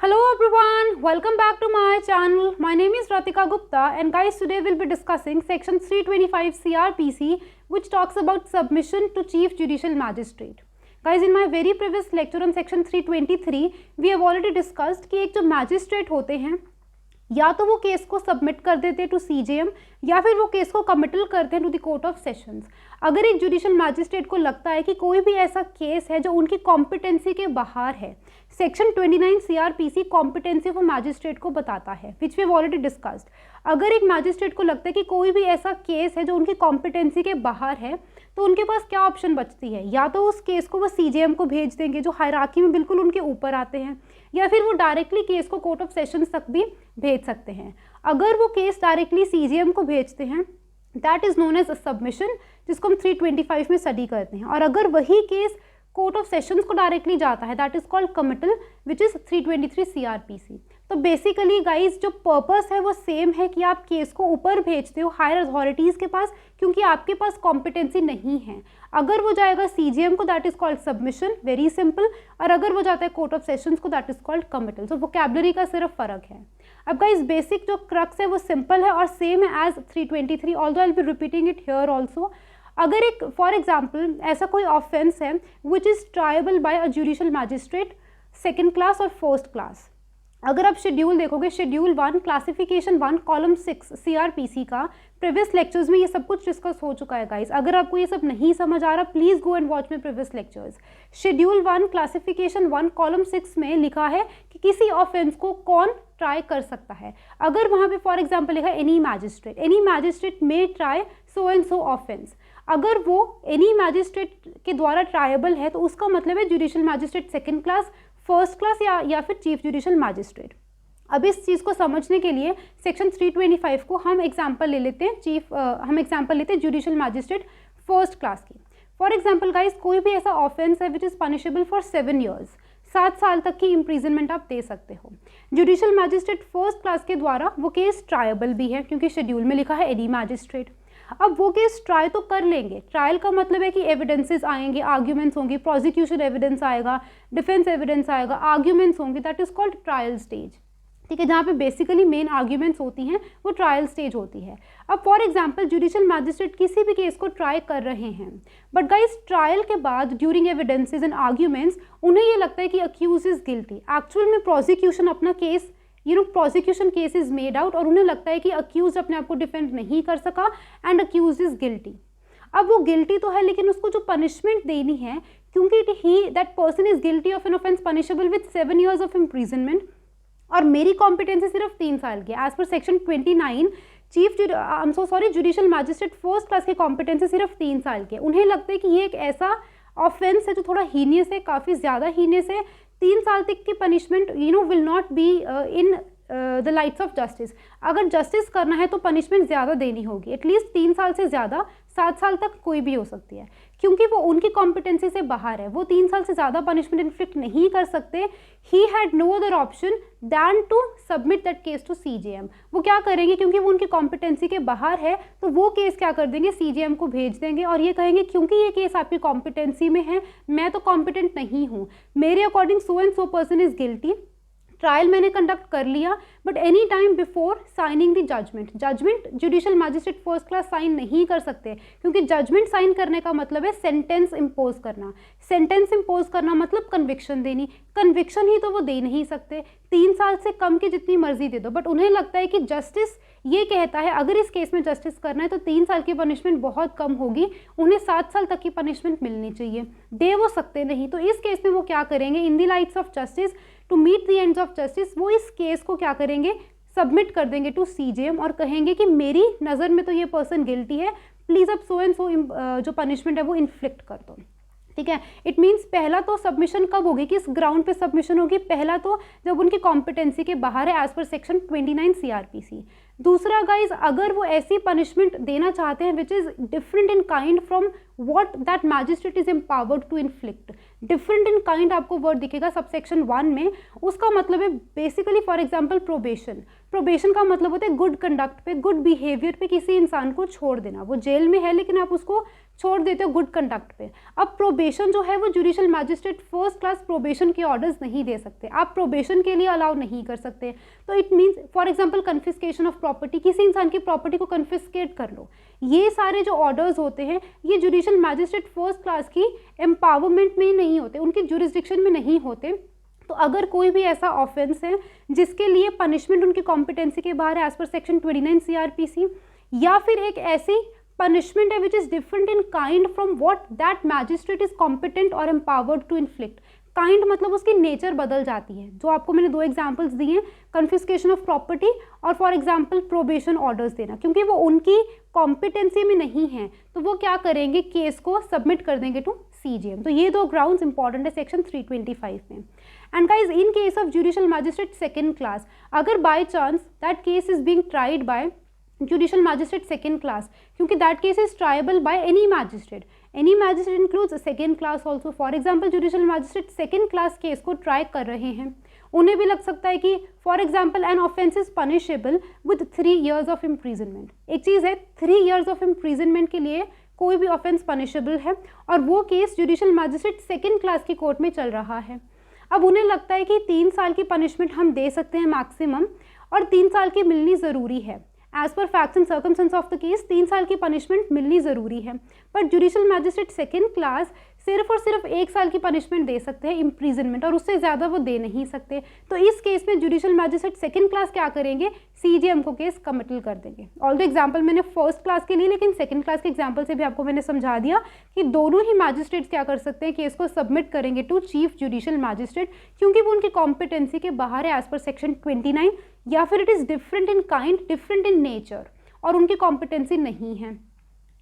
Hello everyone, welcome back to my channel. My name is Ratika Gupta and guys, today we'll be discussing section 325 CRPC which talks about submission to Chief Judicial Magistrate. Guys, in my very previous lecture on section 323 we have already discussed कि एक जो magistrate होते हैं या तो वो case को submit कर देते टू सीजेएम या फिर वो केस को कमिटल करते हैं to the court of sessions. अगर एक जुडिशियल मैजिस्ट्रेट को लगता है कि कोई भी ऐसा केस है जो उनकी कॉम्पिटेंसी के बाहर है, section 29 CrPC competency of magistrate को बताता है which we have already discussed. अगर एक मैजिस्ट्रेट को लगता है कि कोई भी ऐसा केस है जो उनकी कॉम्पिटेंसी के बाहर है तो उनके पास क्या ऑप्शन बचती है, या तो उस केस को वो सीजेएम को भेज देंगे जो हायरार्की में बिल्कुल उनके ऊपर आते हैं, या फिर वो डायरेक्टली केस को कोर्ट ऑफ सेशंस तक भी भेज सकते हैं। अगर वो केस डायरेक्टली सीजेएम को भेजते हैं that is known as a submission, जिसको हम 325 में स्टडी करते हैं। और अगर वही केस कोर्ट ऑफ सेशंस को डायरेक्टली जाता है that is called committal which is 323 CrPC. तो बेसिकली गाइज जो पर्पस है वो सेम है कि आप केस को ऊपर भेजते हो हायर अथॉरिटीज़ के पास क्योंकि आपके पास कॉम्पिटेंसी नहीं है। अगर वो जाएगा सीजीएम को that is called submission, very simple, और अगर वो जाता है कोर्ट ऑफ सेशंस को that is called committal. So vocabulary का सिर्फ फर्क है। अब गाइज बेसिक जो क्रक्स है वो सिंपल है और सेम है as 323, although I will be repeating it here also. अगर एक फॉर एग्जाम्पल ऐसा कोई ऑफेंस है which is triable by a judicial magistrate second class और फर्स्ट क्लास, अगर आप शेड्यूल देखोगे, शेड्यूल 1 क्लासिफिकेशन 1 कॉलम 6 सीआरपीसी का, प्रीवियस लेक्चर्स में ये सब कुछ डिस्कस हो चुका है गाइस। अगर आपको ये सब नहीं समझ आ रहा please go and watch my previous lectures. Schedule 1 classification 1 column 6 में लिखा है कि किसी ऑफेंस को कौन ट्राई कर सकता है। अगर वहाँ पे फॉर एग्जाम्पल लिखा any magistrate may try so and so offence, अगर वो एनी मैजिस्ट्रेट के द्वारा ट्रायबल है तो उसका मतलब है judicial magistrate second class, first class या फिर चीफ जुडिशियल मैजिस्ट्रेट। अब इस चीज़ को समझने के लिए सेक्शन 325 को हम एग्जांपल ले लेते हैं हम एग्जांपल लेते हैं जुडिशियल मैजिस्ट्रेट फर्स्ट क्लास की। फॉर एग्जांपल गाइस, कोई भी ऐसा ऑफेंस है which is punishable for 7 years, 7 साल तक की इम्प्रीजनमेंट आप दे सकते हो। जुडिशियल मैजिस्ट्रेट फर्स्ट क्लास के द्वारा वो केस ट्रायबल भी है क्योंकि शेड्यूल में लिखा है एनी मैजिस्ट्रेट। अब वो केस ट्राई तो कर लेंगे, ट्रायल का मतलब है कि एविडेंसेस आएंगे, आर्ग्यूमेंट्स होंगी, प्रोसिक्यूशन एविडेंस आएगा, डिफेंस एविडेंस आएगा, आर्ग्यूमेंट्स होंगे, that is called trial stage. ठीक है, जहाँ पे बेसिकली मेन आर्ग्यूमेंट्स होती हैं वो ट्रायल स्टेज होती है। अब फॉर एग्जांपल जुडिशियल मैजिस्ट्रेट किसी भी केस को ट्राई कर रहे हैं बट गाइस ट्रायल के बाद ड्यूरिंग एविडेंसेस एंड आर्ग्यूमेंट्स उन्हें ये लगता है कि अक्यूज इज गिल्टी। एक्चुअल में प्रोसिक्यूशन अपना case prosecution case is made out और उन्हें लगता है कि अक्यूज अपने आप को डिफेंड नहीं कर सका एंड अक्यूज इज गिल्टी। अब वो गिल्टी तो है लेकिन उसको जो पनिशमेंट देनी है, क्योंकि that person is guilty of an offence punishable with 7 years of imprisonment और मेरी कॉम्पिटेंसी सिर्फ 3 साल की। एज पर section 29 judicial magistrate first class की कॉम्पिटेंसी सिर्फ 3 साल की है। उन्हें लगता है कि ये एक ऐसा ऑफेंस है जो थोड़ा हीनियस है, काफ़ी ज़्यादा हीनियस है। 3 साल तक की punishment will not be in the lights of justice. अगर जस्टिस करना है तो पनिशमेंट ज़्यादा देनी होगी, एटलीस्ट 3 साल से ज़्यादा, 7 साल तक कोई भी हो सकती है क्योंकि वो उनकी कॉम्पिटेंसी से बाहर है, वो 3 साल से ज़्यादा पनिशमेंट इन्फ्लिक्ट नहीं कर सकते। He had no other option than to submit that case to CJM. वो क्या करेंगे, क्योंकि वो उनकी कॉम्पिटेंसी के बाहर है तो वो केस क्या कर देंगे, सीजेएम को भेज देंगे और ये कहेंगे क्योंकि ये केस आपकी कॉम्पिटेंसी में है, मैं तो कॉम्पिटेंट नहीं हूँ, मेरे according so and so person is guilty, trial मैंने कंडक्ट कर लिया but any time before signing the judgment judicial magistrate first class sign नहीं कर सकते क्योंकि जजमेंट साइन करने का मतलब है सेंटेंस इम्पोज करना। सेंटेंस इम्पोज करना मतलब कन्विक्शन देनी, कन्विक्शन ही तो वो दे नहीं सकते। 3 साल से कम की जितनी मर्जी दे दो, बट उन्हें लगता है कि जस्टिस ये कहता है अगर इस केस में जस्टिस करना है तो 3 साल की पनिशमेंट बहुत कम होगी, उन्हें 7 साल तक की पनिशमेंट मिलनी चाहिए, दे वो सकते नहीं। तो इस केस में वो क्या करेंगे, in the lights of justice to meet the ends of justice, वो इस केस को क्या करेंगे, सबमिट कर देंगे टू सीजेएम और कहेंगे कि मेरी नज़र में तो ये पर्सन गिल्टी है, प्लीज़ अब सो एंड सो जो पनिशमेंट है वो इन्फ्लिक्ट कर दो। ठीक है, इट मीन्स पहला तो सबमिशन कब होगी, किस ग्राउंड पे सबमिशन होगी, पहला तो जब उनकी कॉम्पिटेंसी के बाहर है एज पर सेक्शन 29 सीआरपीसी। दूसरा गाइज, अगर वो ऐसी पनिशमेंट देना चाहते हैं which is different in kind from what that magistrate is empowered to inflict. Different in kind आपको वर्ड दिखेगा सबसेक्शन 1 में, उसका मतलब है बेसिकली फॉर एग्जांपल प्रोबेशन का मतलब होता है गुड कंडक्ट पे, गुड बिहेवियर पे किसी इंसान को छोड़ देना। वो जेल में है लेकिन आप उसको छोड़ देते हो गुड कंडक्ट पे। अब प्रोबेशन जो है वो judicial magistrate first class probation के ऑर्डर्स नहीं दे सकते, आप प्रोबेशन के लिए अलाउ नहीं कर सकते। तो it means for example confiscation of property, किसी इंसान की प्रॉपर्टी को कन्फिस्केट कर लो, ये सारे जो ऑर्डर्स होते हैं ये जुडिशियल मैजिस्ट्रेट फर्स्ट क्लास की एम्पावरमेंट में नहीं होते, उनकी जुरिस्डिक्शन में नहीं होते। तो अगर कोई भी ऐसा ऑफेंस है जिसके लिए पनिशमेंट उनकी कॉम्पिटेंसी के बाहर है एज पर सेक्शन 29 CRPC, या फिर एक ऐसी punishment है which is different in kind from what that magistrate is competent or empowered to inflict। Kind मतलब उसकी नेचर बदल जाती है, जो आपको मैंने 2 एग्जांपल्स दिए हैं, कन्फिस्केशन ऑफ प्रॉपर्टी और फॉर एग्जांपल प्रोबेशन ऑर्डर्स देना, क्योंकि वो उनकी कॉम्पिटेंसी में नहीं है तो वो क्या करेंगे, केस को सबमिट कर देंगे टू CJM। तो ये 2 ग्राउंड्स इंपॉर्टेंट है सेक्शन 325 में। And guys in case of judicial magistrate second class, अगर by chance that case is being tried by judicial magistrate second class, क्योंकि that case is triable by any magistrate includes second class also। for example judicial magistrate second class case को try कर रहे हैं, उन्हें भी लग सकता है कि for example an offence is punishable with 3 years of imprisonment। एक चीज़ है 3 years of imprisonment के लिए कोई भी offence punishable है और वो case judicial magistrate second class की कोर्ट में चल रहा है। अब उन्हें लगता है कि 3 साल की पनिशमेंट हम दे सकते हैं मैक्सिमम और 3 साल की मिलनी ज़रूरी है, एज पर facts and circumstance of the case 3 साल की पनिशमेंट मिलनी ज़रूरी है। But judicial magistrate second class सिर्फ और सिर्फ 1 साल की पनिशमेंट दे सकते हैं इम्प्रीजनमेंट, और उससे ज़्यादा वो दे नहीं सकते। तो इस केस में जुडिशियल मैजिस्ट्रेट सेकेंड क्लास क्या करेंगे, CJM को केस कमिटल कर देंगे। ऑल्दो एग्जाम्पल मैंने फर्स्ट क्लास के लिए, लेकिन सेकेंड क्लास के एग्जाम्पल से भी आपको मैंने समझा दिया कि दोनों ही मैजिस्ट्रेट्स क्या कर सकते हैं, केस को सबमिट करेंगे टू चीफ जुडिशियल मैजिस्ट्रेट, क्योंकि वो उनकी कॉम्पिटेंसी के बाहर है एज पर सेक्शन 29, या फिर it is different in kind, different in nature, और उनकी कॉम्पिटेंसी नहीं है।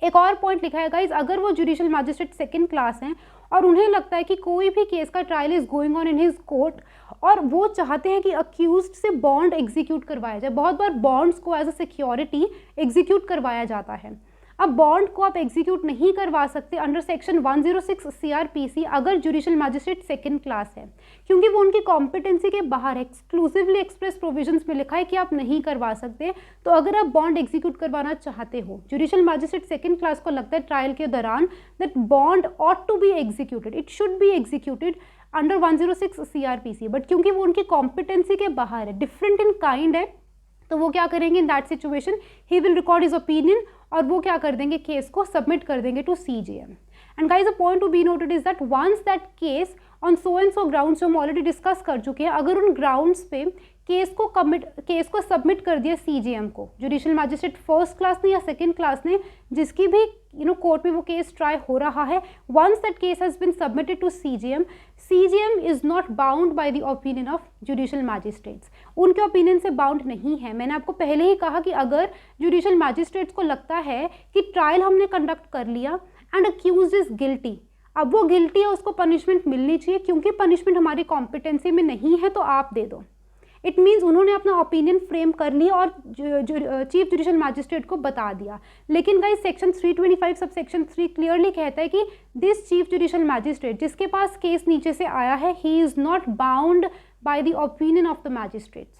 एक और पॉइंट लिखा है गाइज, अगर वो जुडिशियल मैजिस्ट्रेट सेकेंड क्लास हैं और उन्हें लगता है कि कोई भी केस का trial is going on in his court और वो चाहते हैं कि अक्यूज्ड से बॉन्ड एग्जीक्यूट करवाया जाए, बहुत बार बॉन्ड्स को एज अ सिक्योरिटी एग्जीक्यूट करवाया जाता है। अब बॉन्ड को आप एग्जीक्यूट नहीं करवा सकते अंडर सेक्शन 106 CRPC अगर जुडिशियल मैजिस्ट्रेट सेकेंड क्लास है, क्योंकि वो उनकी कॉम्पिटेंसी के बाहर है। एक्सक्लूसिवली एक्सप्रेस प्रोविजंस में लिखा है कि आप नहीं करवा सकते। तो अगर आप बॉन्ड एग्जीक्यूट करवाना चाहते हो, जुडिशियल मैजिस्ट्रेट सेकेंड क्लास को लगता है ट्रायल के दौरान that bond ought to be executed, it should be executed under 106 CRPC, but क्योंकि वो उनकी कॉम्पिटेंसी के बाहर है, डिफरेंट इन काइंड है, तो वो क्या करेंगे, in that situation he will record his opinion और वो क्या कर देंगे, केस को सबमिट कर देंगे to CJM। And guys a point to be noted is that once that case on so and so grounds, जो हम ऑलरेडी डिस्कस कर चुके हैं, अगर उन ग्राउंड्स पे केस को सबमिट कर दिया CJM को, जुडिशियल मैजिस्ट्रेट फर्स्ट क्लास ने या सेकेंड क्लास ने, जिसकी भी कोर्ट में वो केस ट्राई हो रहा है, once that case has been submitted to CJM is not bound by the opinion of judicial magistrates, उनके ओपिनियन से बाउंड नहीं है। मैंने आपको पहले ही कहा कि अगर जुडिशियल मैजिस्ट्रेट्स को लगता है कि ट्रायल हमने कंडक्ट कर लिया एंड अक्यूज्ड इज गिल्टी, अब वो गिल्टी है, उसको पनिशमेंट मिलनी चाहिए, क्योंकि पनिशमेंट हमारी कॉम्पिटेंसी में नहीं है तो आप दे दो। इट मीन्स उन्होंने अपना ओपिनियन फ्रेम कर लिया और चीफ जुडिशियल मैजिस्ट्रेट को बता दिया। लेकिन guys section 325 sub section 3 clearly कहता है कि दिस चीफ जुडिशियल मैजिस्ट्रेट जिसके पास केस नीचे से आया है, he is not bound by the opinion of the magistrates,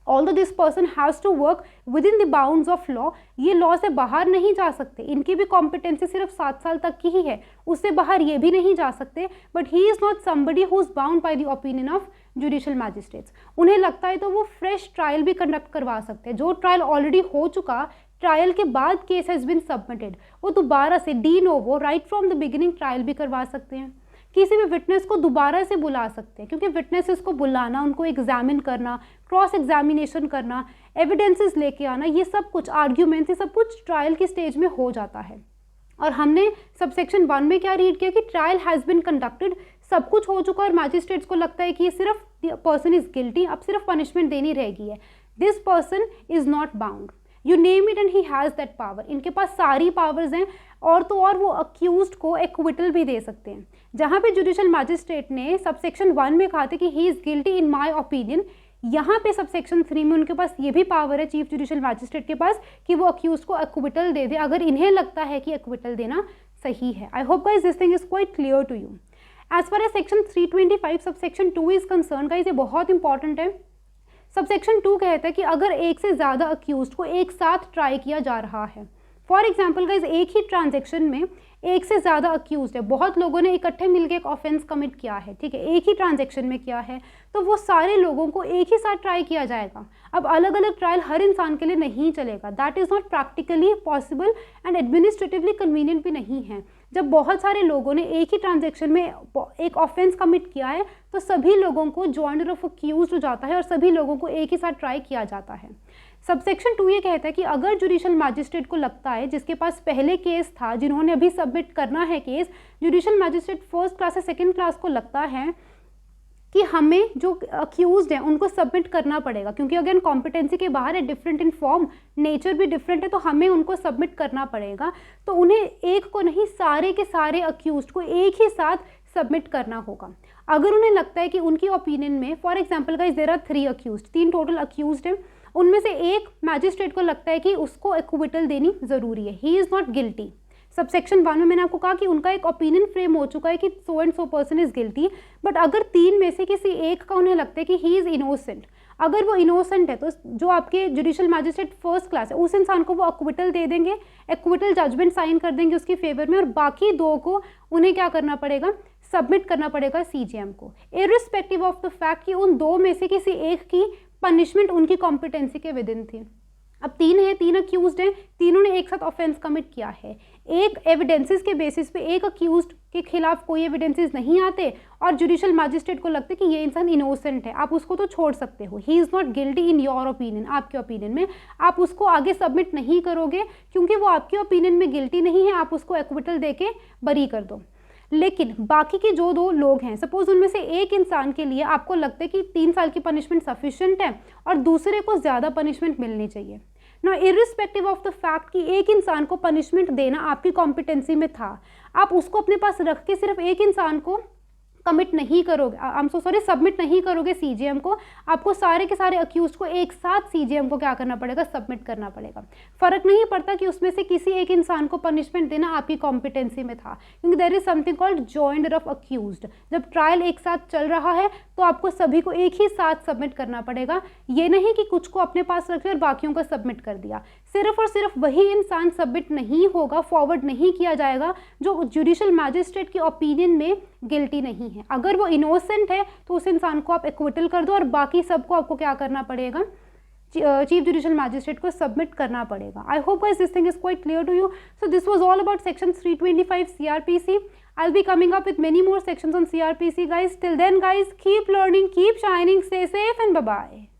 although this person has to work with in the bounds of law, ये law से बाहर नहीं जा सकते, इनकी भी कॉम्पिटेंसी सिर्फ 7 साल तक की ही है, उससे बाहर ये भी नहीं जा सकते, but he is not somebody who is bound by the opinion of judicial magistrates. उन्हें लगता है तो वो फ्रेश ट्रायल भी कंडक्ट करवा सकते हैं, जो ट्रायल ऑलरेडी हो चुका, ट्रायल के बाद केस हैज़ बिन सबमिटेड, वो दोबारा से de novo right from the beginning trial भी करवा सकते हैं। किसी भी विटनेस को दोबारा से बुला सकते हैं, क्योंकि विटनेसेस को बुलाना, उनको एग्जामिन करना, क्रॉस एग्जामिनेशन करना, एविडेंसेस लेके आना, ये सब कुछ आर्ग्यूमेंट्स, ये सब कुछ ट्रायल की स्टेज में हो जाता है। और हमने सबसेक्शन 1 में क्या रीड किया कि ट्रायल हैज़ बिन कंडक्टेड, सब कुछ हो चुका और मैजिस्ट्रेट्स को लगता है कि ये सिर्फ पर्सन इज गिल्टी, अब सिर्फ पनिशमेंट देनी रहेगी है, this person is not bound, you name it and he has that power, इनके पास सारी पावर्स हैं, और तो और वो अक्यूज्ड को एक्विटल भी दे सकते हैं। जहाँ पे जुडिशियल मैजिस्ट्रेट ने सबसेक्शन 1 में कहा था कि he is guilty in my opinion, यहाँ पे सबसेक्शन 3 में उनके पास ये भी पावर है चीफ जुडिशियल मैजिस्ट्रेट के पास कि वो अक्यूज्ड को एक्विटल दे दे, अगर इन्हें लगता है कि एक्विटल देना सही है। I hope guys this thing is quite clear to you. As far as section 325 subsection 2 is concern, guys ये बहुत इंपॉर्टेंट है। सबसेक्शन 2 कहता है कि अगर एक से ज़्यादा अक्यूज्ड को एक साथ ट्राई किया जा रहा है, फॉर एग्जाम्पल गाइज, एक ही ट्रांजेक्शन में एक से ज़्यादा अक्यूज है, बहुत लोगों ने इकट्ठे मिलकर एक ऑफेंस कमिट किया है, ठीक है, एक ही ट्रांजेक्शन में किया है, तो वो सारे लोगों को एक ही साथ ट्राई किया जाएगा। अब अलग अलग ट्रायल हर इंसान के लिए नहीं चलेगा, that is not practically possible and administratively convenient भी नहीं है। जब बहुत सारे लोगों ने एक ही ट्रांजेक्शन में एक ऑफेंस कमिट किया है तो सभी लोगों को जॉइंडर ऑफ अक्यूज हो जाता है और सभी लोगों को एक ही साथ ट्राई किया जाता है। सबसेक्शन 2 ये कहता है कि अगर जुडिशियल मैजिस्ट्रेट को लगता है, जिसके पास पहले केस था, जिन्होंने अभी सबमिट करना है case, judicial magistrate first class या सेकंड क्लास को लगता है कि हमें जो अक्यूज्ड हैं उनको सबमिट करना पड़ेगा, क्योंकि अगेन कॉम्पिटेंसी के बाहर है, डिफरेंट इन फॉर्म, नेचर भी डिफरेंट है, तो हमें उनको सबमिट करना पड़ेगा, तो उन्हें एक को नहीं सारे के सारे अक्यूज्ड को एक ही साथ सबमिट करना होगा। अगर उन्हें लगता है कि उनकी ओपिनियन में, for example guys there are 3 accused, 3 total accused हैं, उनमें से एक मैजिस्ट्रेट को लगता है कि उसको एक्विटल देनी ज़रूरी है, he is not guilty. Subsection 1 में मैंने आपको कहा कि उनका एक ओपिनियन फ्रेम हो चुका है कि सो and so person is guilty, but अगर 3 में से किसी एक का उन्हें लगता है कि ही इज़ इनोसेंट, अगर वो इनोसेंट है तो जो आपके जुडिशियल मैजिस्ट्रेट फर्स्ट क्लास है उस इंसान को वो एक्विटल दे देंगे, एक्विटल जजमेंट साइन कर देंगे उसकी फेवर में, और बाकी 2 को उन्हें क्या करना पड़ेगा, सबमिट करना पड़ेगा सीजीएम को, इर्रिस्पेक्टिव ऑफ द फैक्ट कि उन 2 में से किसी एक की पनिशमेंट उनकी कॉम्पिटेंसी के विद इन थी। अब 3 है, 3 अक्यूज्ड हैं, तीनों ने एक साथ ऑफेंस कमिट किया है, एक एविडेंसेस के बेसिस पे एक अक्यूज्ड के खिलाफ कोई एविडेंसेस नहीं आते और जुडिशियल मैजिस्ट्रेट को लगता है कि ये इंसान इनोसेंट है, आप उसको तो छोड़ सकते हो, he is not guilty in your opinion, आपके ओपिनियन में आप उसको आगे सबमिट नहीं करोगे क्योंकि वो आपके ओपिनियन में गिल्टी नहीं है, आप उसको एक्विटल दे के बरी कर दो। लेकिन बाकी के जो 2 लोग हैं, सपोज उनमें से एक इंसान के लिए आपको लगता है कि 3 साल की पनिशमेंट सफिशिएंट है और दूसरे को ज़्यादा पनिशमेंट मिलनी चाहिए ना, इर्रिस्पेक्टिव ऑफ द फैक्ट कि एक इंसान को पनिशमेंट देना आपकी कॉम्पिटेंसी में था, आप उसको अपने पास रख के सिर्फ एक इंसान को कमिट नहीं करोगे, सबमिट नहीं करोगे सीजीएम को, आपको सारे के सारे अक्यूज को एक साथ सीजीएम को क्या करना पड़ेगा, सबमिट करना पड़ेगा। फर्क नहीं पड़ता कि उसमें से किसी एक इंसान को पनिशमेंट देना आपकी कॉम्पिटेंसी में था, क्योंकि there is something called joinder of accused. जब ट्रायल एक साथ चल रहा है तो आपको सभी को एक ही साथ सबमिट करना पड़ेगा, ये नहीं कि कुछ को अपने पास रख लिया और बाकियों को सबमिट कर दिया। सिर्फ और सिर्फ वही इंसान सबमिट नहीं होगा, फॉरवर्ड नहीं किया जाएगा जो जुडिशियल मैजिस्ट्रेट की ओपिनियन में गिल्टी नहीं है। अगर वो इनोसेंट है तो उस इंसान को आप एक्विटल कर दो और बाकी सबको आपको क्या करना पड़ेगा, चीफ जुडिशियल मैजिस्ट्रेट को सबमिट करना पड़ेगा। I hope guys this thing is quite clear to you. So this was all about section 325 CRPC. I'll be coming up with many more sections on CRPC guys. Till then guys, keep learning, keep shining, stay safe and bye bye.